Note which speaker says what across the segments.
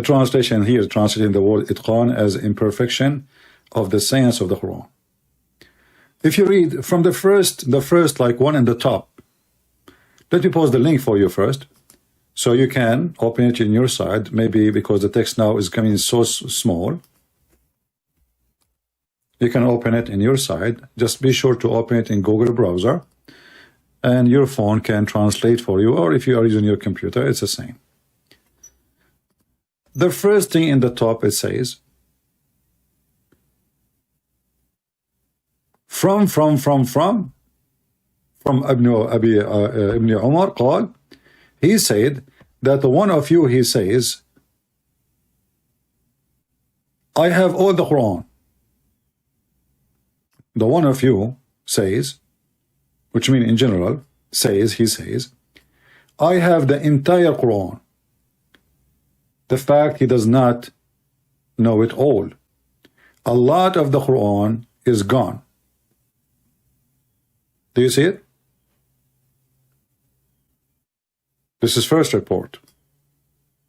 Speaker 1: translation here, translating the word itqan as imperfection of the science of the Quran. If you read from the first like one in the top, let me post the link for you first, so you can open it in your side, maybe because the text now is coming so small. You can open it in your side. Just be sure to open it in Google browser, and your phone can translate for you, or if you are using your computer, it's the same. The first thing in the top, it says, from Ibn Umar قال, he said that one of you, he says, I have all the Quran. The one of you says, which means in general, he says, I have the entire Quran. The fact he does not know it all. A lot of the Quran is gone. Do you see it? This is first report,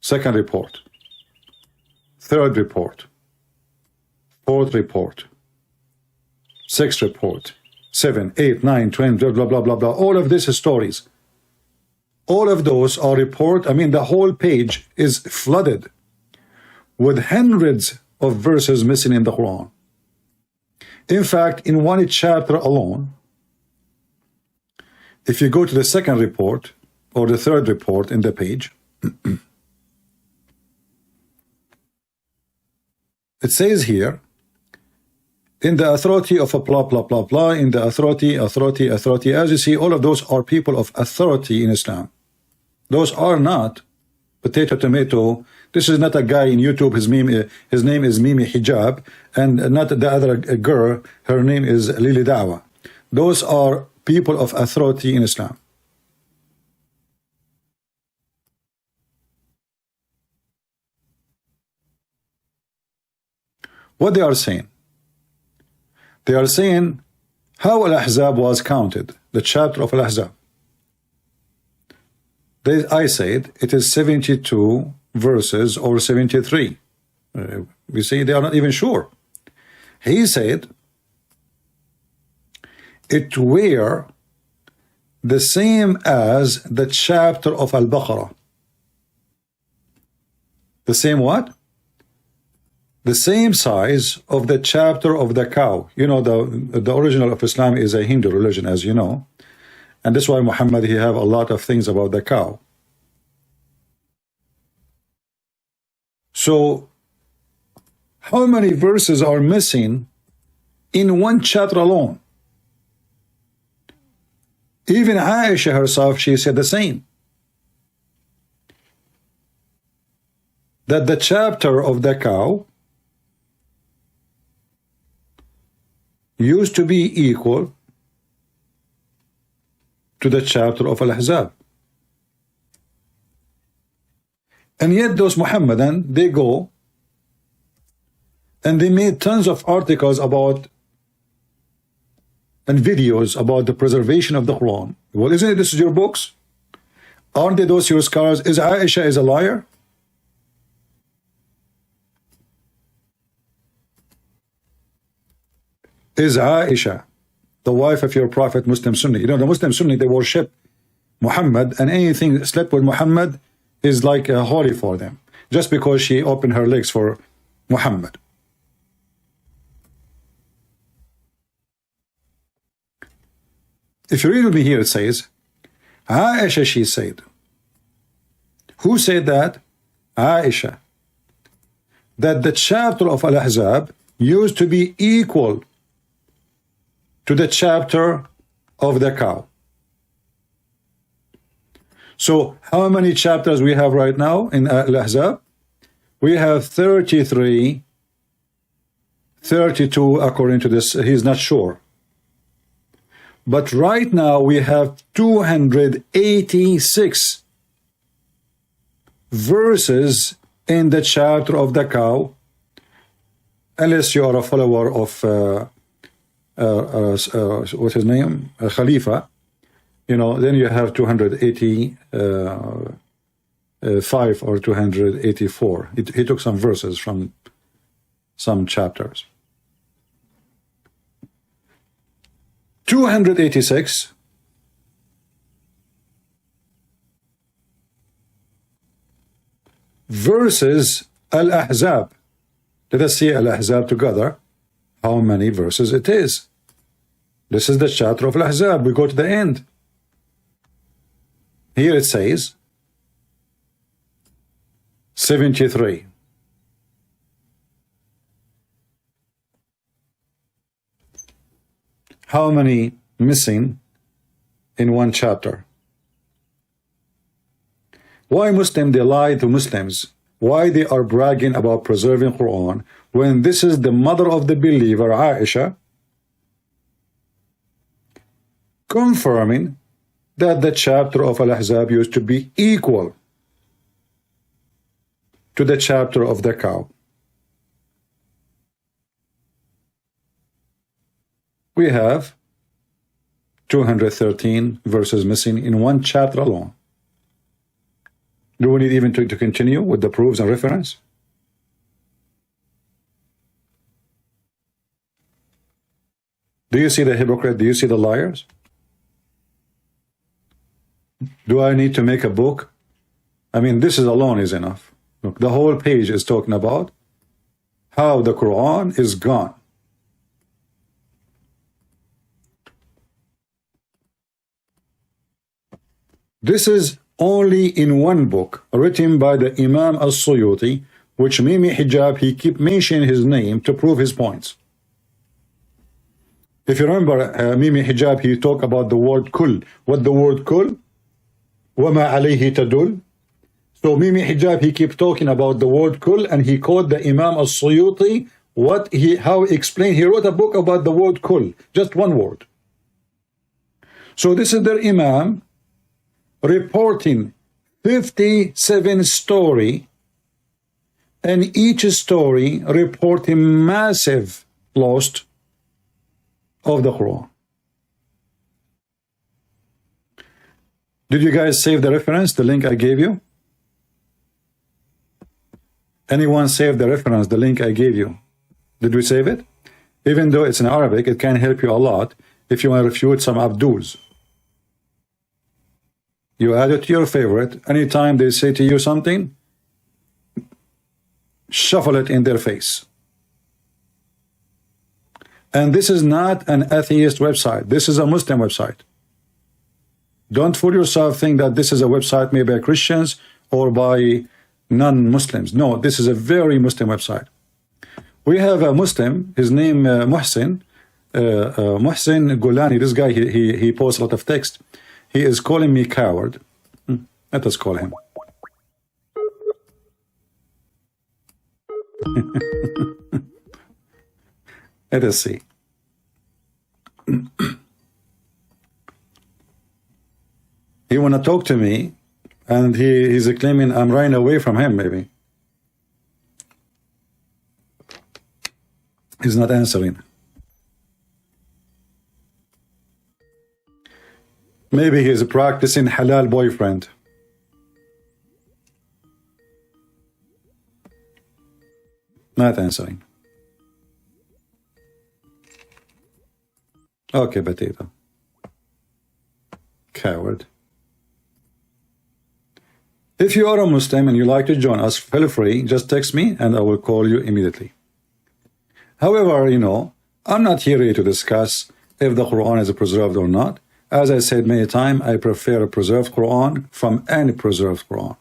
Speaker 1: second report, third report, fourth report, sixth report, 7, 8, 9, 20, blah, blah, blah, blah. All of this is stories. All of those are report. I mean, the whole page is flooded with hundreds of verses missing in the Quran. In fact, in one chapter alone, if you go to the second report or the third report in the page, it says here, in the authority of a blah, blah, blah, blah, in the authority. As you see, all of those are people of authority in Islam. Those are not potato, tomato. This is not a guy in YouTube, his name is Mimi Hijab, and not the other girl, her name is Lili Dawa. Those are people of authority in Islam. What they are saying? They are saying how Al-Ahzab was counted, the chapter of Al-Ahzab. I said it is 72 verses or 73. We see they are not even sure. He said it were the same as the chapter of Al-Baqarah. The same what? The same size of the chapter of the cow. You know, the original of Islam is a Hindu religion, as you know. And that's why Muhammad, he have a lot of things about the cow. So, how many verses are missing in one chapter alone? Even Aisha herself, she said the same. That the chapter of the cow used to be equal to the chapter of Al-Ahzab. And yet those Muhammadan, they go and they made tons of articles about and videos about the preservation of the Quran. Well, isn't it this is your books? Aren't they those your scholars? Is Aisha is a liar? Is Aisha the wife of your prophet, Muslim Sunni? You know, the Muslim Sunni, they worship Muhammad, and anything slept with Muhammad is like holy for them, just because she opened her legs for Muhammad. If you read with me here, it says, Aisha, she said. Who said that? Aisha. That the chapter of Al-Ahzab used to be equal to the chapter of the cow. So how many chapters we have right now in Al-Ahzab? We have 33, 32 according to this. He's not sure. But right now we have 286 verses in the chapter of the cow, unless you are a follower of what's his name? Khalifa. You know, then you have 280 285 or 284. He took some verses from some chapters. 286 verses Al-Ahzab. Let us see Al-Ahzab together, how many verses it is. This is the chapter of Al-Ahzab. We go to the end. Here it says 73. How many missing in one chapter? Why Muslims, they lie to Muslims? Why they are bragging about preserving Quran when this is the mother of the believer, Aisha, confirming that the chapter of Al-Ahzab used to be equal to the chapter of the cow. We have 213 verses missing in one chapter alone. Do we need even to continue with the proofs and reference? Do you see the hypocrite? Do you see the liars? Do I need to make a book? I mean, this is alone is enough. Look, the whole page is talking about how the Quran is gone. This is only in one book written by the Imam al-Suyuti, which Mimi Hijab, he keep mentioning his name to prove his points. If you remember, Mimi Hijab, he talked about the word kul. What the word kul? وَمَا عَلَيْهِ تَدُلْ. So Mimi Hijab, he keep talking about the word kul, and he called the Imam al-Suyuti how he explained. He wrote a book about the word kul, just one word. So this is their Imam reporting 57 story, and each story reporting massive loss of the Quran. Did you guys save the reference, the link I gave you? Anyone save the reference, the link I gave you? Did we save it? Even though it's in Arabic, it can help you a lot if you want to refute some Abduls. You add it to your favorite. Anytime they say to you something, shuffle it in their face. And this is not an atheist website. This is a Muslim website. Don't fool yourself, think that this is a website made by Christians or by non-Muslims. No, this is a very Muslim website. We have a Muslim, his name Muhsin Golani. This guy, he posts a lot of text. He is calling me coward. Let us call him. Let us see. He want to talk to me, and he's claiming I'm running away from him. Maybe he's not answering. Maybe he's practicing halal boyfriend. Not answering. Okay, potato. Coward. If you are a Muslim and you like to join us, feel free, just text me and I will call you immediately. However, you know, I'm not here to discuss if the Quran is preserved or not. As I said many times, I prefer a preserved Quran from any preserved Quran.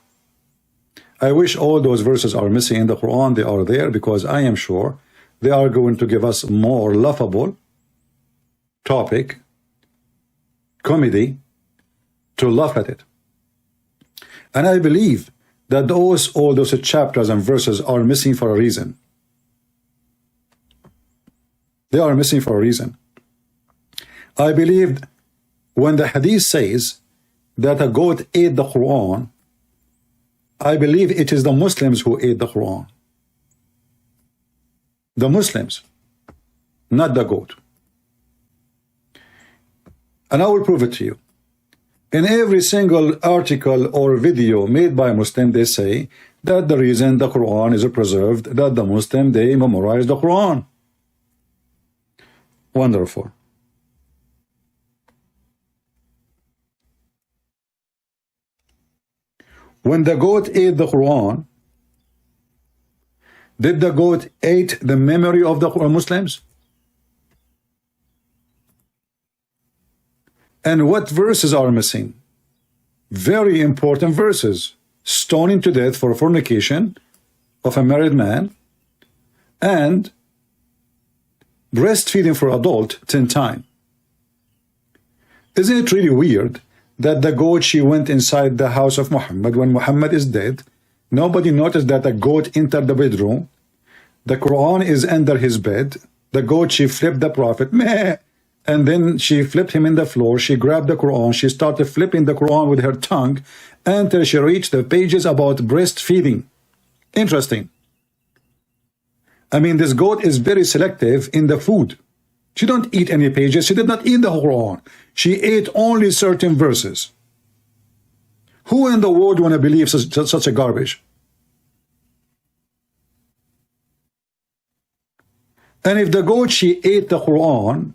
Speaker 1: I wish all those verses are missing in the Quran. They are there because I am sure they are going to give us more laughable topic, comedy, to laugh at it. And I believe that all those chapters and verses are missing for a reason. They are missing for a reason. I believe when the hadith says that a goat ate the Quran, I believe it is the Muslims who ate the Quran. The Muslims, not the goat. And I will prove it to you. In every single article or video made by Muslim, they say that the reason the Quran is preserved, that the Muslim, they memorize the Quran. Wonderful. When the goat ate the Quran, did the goat eat the memory of the Muslims? And what verses are missing? Very important verses. Stoning to death for fornication of a married man, and breastfeeding for adult 10 times. Isn't it really weird that the goat, she went inside the house of Muhammad when Muhammad is dead? Nobody noticed that the goat entered the bedroom. The Quran is under his bed. The goat, she flipped the Prophet, meh, and then she flipped him in the floor. She grabbed the Quran. She started flipping the Quran with her tongue until she reached the pages about breastfeeding. Interesting. I mean, this goat is very selective in the food. She don't eat any pages. She did not eat the Quran. She ate only certain verses. Who in the world want to believe such a garbage? And if the goat, she ate the Quran,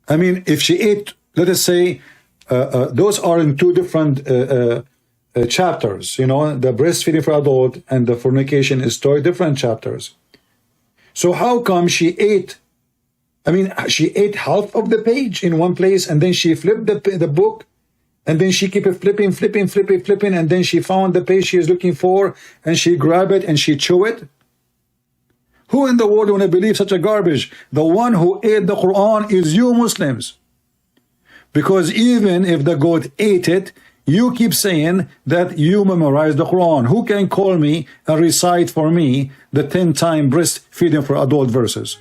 Speaker 1: I mean, if she ate, let us say, those are in two different chapters, you know, the breastfeeding for adult and the fornication is two different chapters. So how come she ate, I mean, she ate half of the page in one place, and then she flipped the book, and then she kept flipping, and then she found the page she is looking for, and she grabbed it and she chewed it? Who in the world want to believe such a garbage? The one who ate the Quran is you Muslims. Because even if the goat ate it, you keep saying that you memorize the Quran. Who can call me and recite for me the 10-time breastfeeding for adult verses?